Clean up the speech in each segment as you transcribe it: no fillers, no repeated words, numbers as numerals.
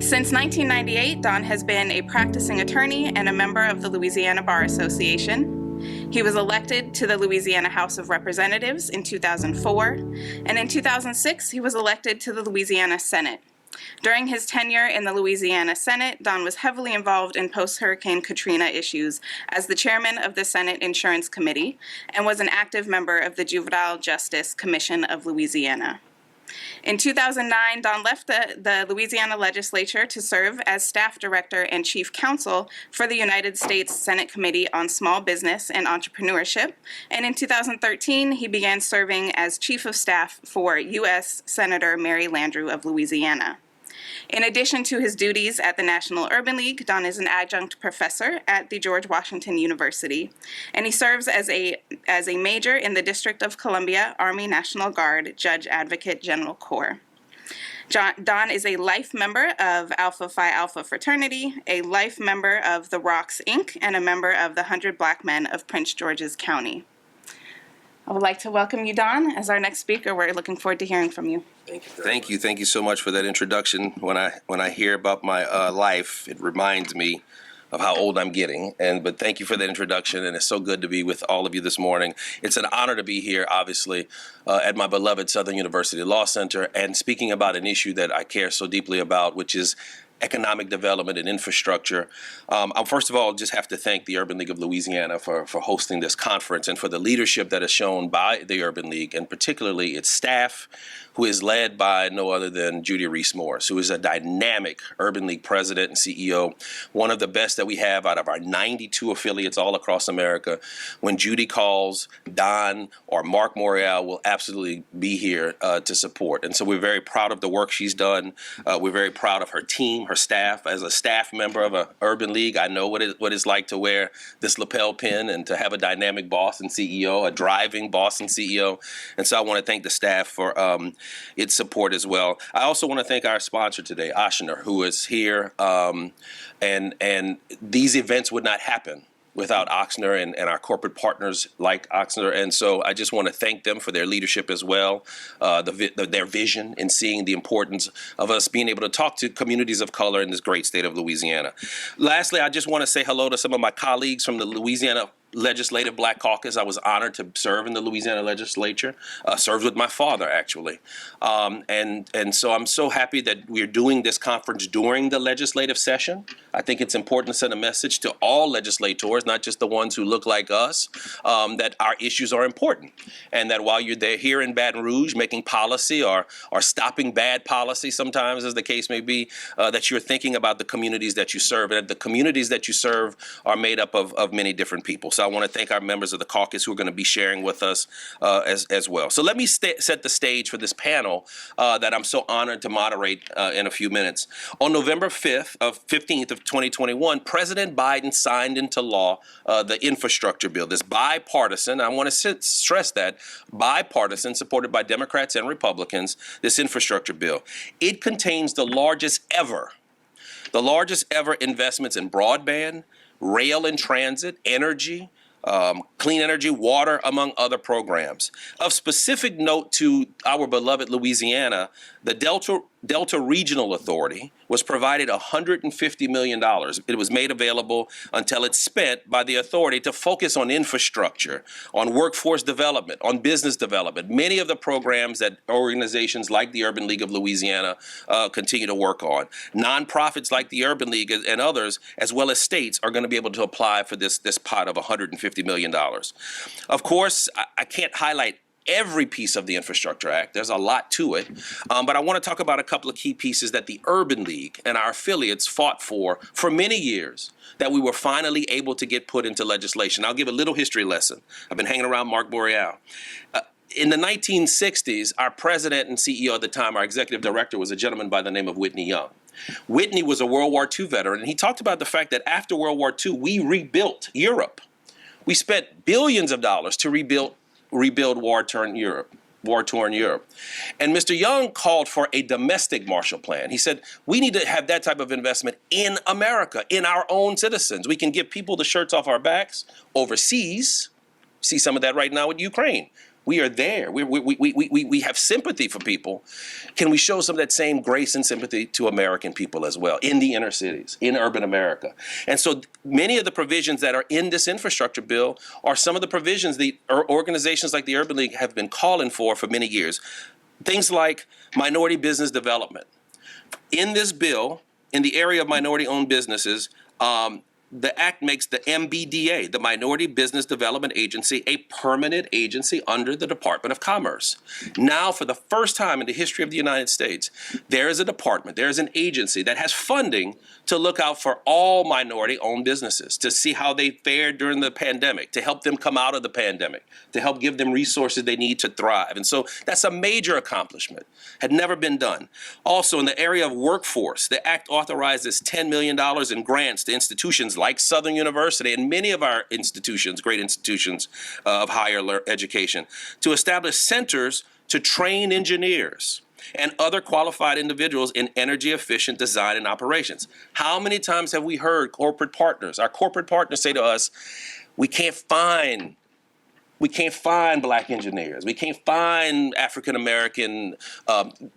Since 1998, Don has been a practicing attorney and a member of the Louisiana Bar Association. He was elected to the Louisiana House of Representatives in 2004, and in 2006, he was elected to the Louisiana Senate. During his tenure in the Louisiana Senate, Don was heavily involved in post-Hurricane Katrina issues as the chairman of the Senate Insurance Committee and was an active member of the Juvenile Justice Commission of Louisiana. In 2009, Don left the Louisiana legislature to serve as staff director and chief counsel for the United States Senate Committee on Small Business and Entrepreneurship, and in 2013, he began serving as chief of staff for U.S. Senator Mary Landrieu of Louisiana. In addition to his duties at the National Urban League, Don is an adjunct professor at the George Washington University, and he serves as a major in the District of Columbia Army National Guard Judge Advocate General Corps. Don is a life member of Alpha Phi Alpha fraternity, a life member of the Rocks, Inc., and a member of the 100 Black Men of Prince George's County. I would like to welcome you, Don, as our next speaker. We're looking forward to hearing from you. Thank you. Thank you so much for that introduction. When I hear about my life, it reminds me of how old I'm getting. But thank you for that introduction, and it's so good to be with all of you this morning. It's an honor to be here, obviously, at my beloved Southern University Law Center, and speaking about an issue that I care so deeply about, which is economic development and infrastructure. First of all, just have to thank the Urban League of Louisiana for hosting this conference and for the leadership that is shown by the Urban League, and particularly its staff, who is led by no other than Judy Reese-Morris, who is a dynamic Urban League president and CEO, one of the best that we have out of our 92 affiliates all across America. When Judy calls, Don or Mark Morial will absolutely be here to support. And so we're very proud of the work she's done. We're very proud of her team, her staff. As a staff member of an Urban League, I know what it's like to wear this lapel pin and to have a dynamic boss and CEO, a driving boss and CEO. And so I want to thank the staff for its support as well. I also want to thank our sponsor today, Ochsner, who is here. And these events would not happen without Ochsner and our corporate partners like Ochsner. And so I just want to thank them for their leadership as well, their vision in seeing the importance of us being able to talk to communities of color in this great state of Louisiana. Lastly, I just want to say hello to some of my colleagues from the Louisiana Legislative Black Caucus. I was honored to serve in the Louisiana legislature, served with my father, actually. And so I'm so happy that we're doing this conference during the legislative session. I think it's important to send a message to all legislators, not just the ones who look like us, that our issues are important. And that while you're there here in Baton Rouge making policy or stopping bad policy sometimes, as the case may be, that you're thinking about the communities that you serve. And the communities that you serve are made up of many different people. So I want to thank our members of the caucus who are going to be sharing with us as well. So let me set the stage for this panel that I'm so honored to moderate in a few minutes. On November 15th of 2021, President Biden signed into law the infrastructure bill, this bipartisan, I want to stress that, bipartisan, supported by Democrats and Republicans, this infrastructure bill. It contains the largest ever investments in broadband, rail and transit, energy, clean energy, water, among other programs. Of specific note to our beloved Louisiana, the Delta Regional Authority was provided $150 million. It was made available until it's spent by the authority to focus on infrastructure, on workforce development, on business development. Many of the programs that organizations like the Urban League of Louisiana continue to work on. Nonprofits like the Urban League and others, as well as states, are going to be able to apply for this pot of $150 million. Of course, I can't highlight every piece of the Infrastructure Act. There's a lot to it. But I want to talk about a couple of key pieces that the Urban League and our affiliates fought for many years, that we were finally able to get put into legislation. I'll give a little history lesson. I've been hanging around Mark Morial. In the 1960s, our president and CEO at the time, our executive director, was a gentleman by the name of Whitney Young. Whitney was a World War II veteran, and he talked about the fact that after World War II, we rebuilt Europe. We spent billions of dollars to rebuild war-torn Europe. And Mr. Young called for a domestic Marshall Plan. He said, we need to have that type of investment in America, in our own citizens. We can give people the shirts off our backs overseas. See some of that right now with Ukraine. We are there. We have sympathy for people. Can we show some of that same grace and sympathy to American people as well in the inner cities, in urban America? And so many of the provisions that are in this infrastructure bill are some of the provisions the organizations like the Urban League have been calling for many years. Things like minority business development. In this bill, in the area of minority-owned businesses, the act makes the MBDA, the Minority Business Development Agency, a permanent agency under the Department of Commerce. Now, for the first time in the history of the United States, there is a department, there is an agency that has funding to look out for all minority-owned businesses, to see how they fared during the pandemic, to help them come out of the pandemic, to help give them resources they need to thrive. And so that's a major accomplishment, had never been done. Also, in the area of workforce, the act authorizes $10 million in grants to institutions like Southern University and many of our institutions, great institutions of higher education, to establish centers to train engineers and other qualified individuals in energy efficient design and operations. How many times have we heard corporate partners, our corporate partners say to us, we can't find black engineers. We can't find African-American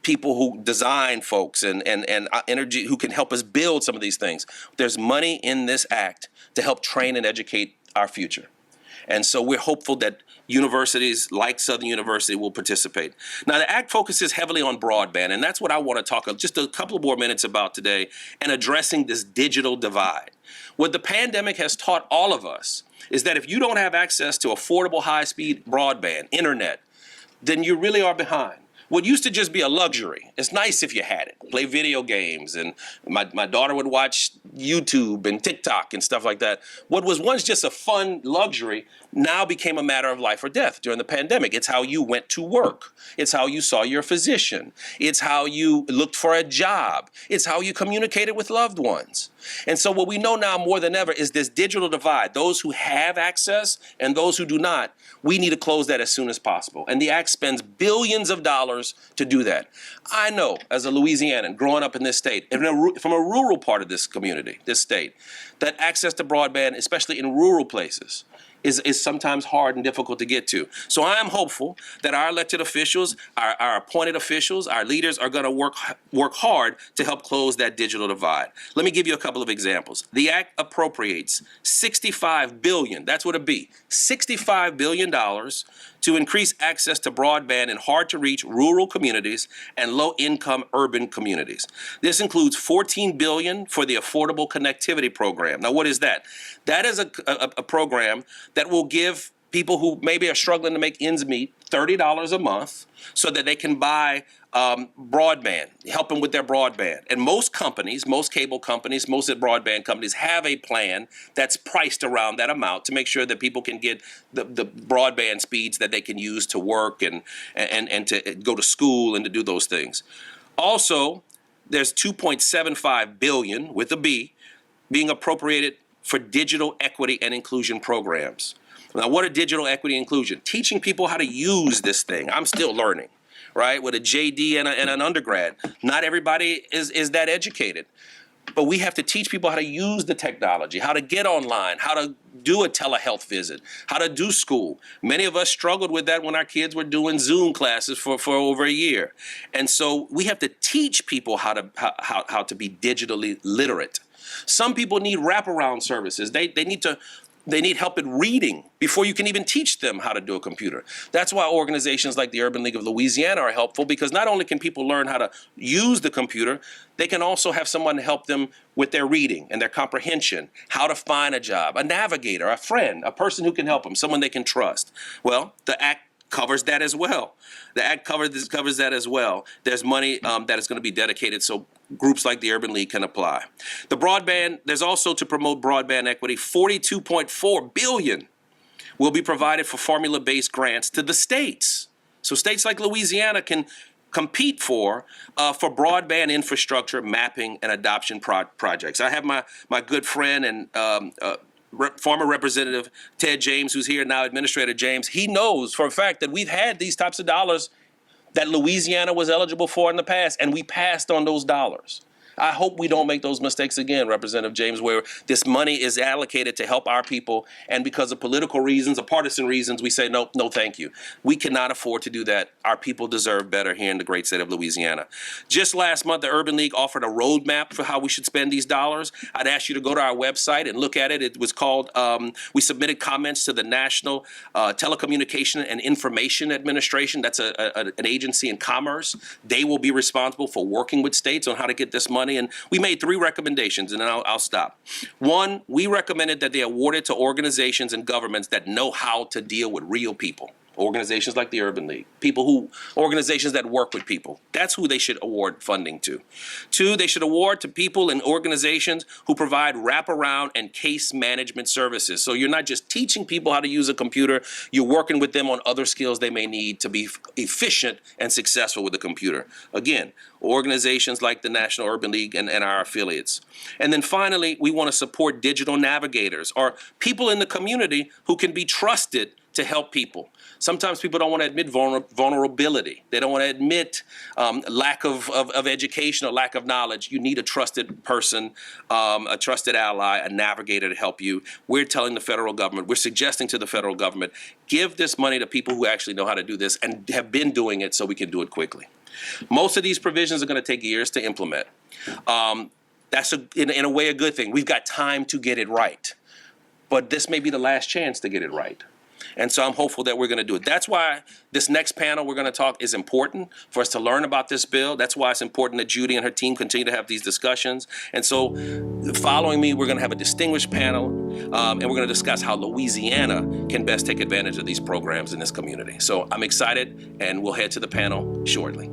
people who design folks and energy who can help us build some of these things. There's money in this act to help train and educate our future. And so we're hopeful that universities like Southern University will participate. Now, the act focuses heavily on broadband, and that's what I want to talk just a couple more minutes about today, and addressing this digital divide. What the pandemic has taught all of us is that if you don't have access to affordable high-speed broadband, internet, then you really are behind. What used to just be a luxury, it's nice if you had it, play video games, and my daughter would watch YouTube and TikTok and stuff like that. What was once just a fun luxury now became a matter of life or death during the pandemic. It's how you went to work. It's how you saw your physician. It's how you looked for a job. It's how you communicated with loved ones. And so what we know now more than ever is this digital divide. Those who have access and those who do not, we need to close that as soon as possible. And the act spends billions of dollars to do that. I know, as a Louisianan, growing up in this state, from a rural part of this community, this state, that access to broadband, especially in rural places, is sometimes hard and difficult to get to. So I am hopeful that our elected officials, our appointed officials, our leaders are going to work hard to help close that digital divide. Let me give you a couple of examples. The act appropriates $65 billion, that's what it be, $65 billion to increase access to broadband in hard-to-reach rural communities and low-income urban communities. This includes $14 billion for the Affordable Connectivity Program. Now, what is that? That is a program that will give people who maybe are struggling to make ends meet $30 a month so that they can buy broadband, help them with their broadband. And most companies, most cable companies, most broadband companies have a plan that's priced around that amount to make sure that people can get the broadband speeds that they can use to work and to go to school and to do those things. Also, there's $2.75 billion with a B being appropriated for digital equity and inclusion programs. Now, what are digital equity and inclusion? Teaching people how to use this thing. I'm still learning, right? With a JD and an undergrad. Not everybody is that educated. But we have to teach people how to use the technology, how to get online, how to do a telehealth visit, how to do school. Many of us struggled with that when our kids were doing Zoom classes for over a year. And so we have to teach people how to be digitally literate. Some people need wraparound services. They need help in reading before you can even teach them how to do a computer. That's why organizations like the Urban League of Louisiana are helpful, because not only can people learn how to use the computer, they can also have someone to help them with their reading and their comprehension, how to find a job, a navigator, a friend, a person who can help them, someone they can trust. Well, the act covers that as well. The act covers that as well. There's money that is going to be dedicated so groups like the Urban League can apply. The broadband, there's also to promote broadband equity, $42.4 billion will be provided for formula-based grants to the states. So states like Louisiana can compete for broadband infrastructure, mapping, and adoption projects. I have my good friend and former Representative Ted James, who's here now, Administrator James. He knows for a fact that we've had these types of dollars that Louisiana was eligible for in the past, and we passed on those dollars. I hope we don't make those mistakes again, Representative James, where this money is allocated to help our people, and because of political reasons or partisan reasons, we say, no, no, thank you. We cannot afford to do that. Our people deserve better here in the great state of Louisiana. Just last month, the Urban League offered a roadmap for how we should spend these dollars. I'd ask you to go to our website and look at it. It was called, we submitted comments to the National Telecommunication and Information Administration. That's an agency in commerce. They will be responsible for working with states on how to get this money. And we made 3 recommendations, and then I'll stop. 1, we recommended that they award it to organizations and governments that know how to deal with real people. Organizations like the Urban League, organizations that work with people. That's who they should award funding to. 2, they should award to people and organizations who provide wraparound and case management services. So you're not just teaching people how to use a computer, you're working with them on other skills they may need to be efficient and successful with the computer. Again, organizations like the National Urban League and our affiliates. And then finally, we want to support digital navigators or people in the community who can be trusted to help people. Sometimes people don't want to admit vulnerability. They don't want to admit lack of education or lack of knowledge. You need a trusted person, a trusted ally, a navigator to help you. We're telling the federal government, we're suggesting to the federal government, give this money to people who actually know how to do this and have been doing it so we can do it quickly. Most of these provisions are going to take years to implement. That's in a way a good thing. We've got time to get it right. But this may be the last chance to get it right. And so I'm hopeful that we're going to do it. That's why this next panel we're going to talk is important for us to learn about this bill. That's why it's important that Judy and her team continue to have these discussions. And so following me, we're going to have a distinguished panel, and we're going to discuss how Louisiana can best take advantage of these programs in this community. So I'm excited, and we'll head to the panel shortly.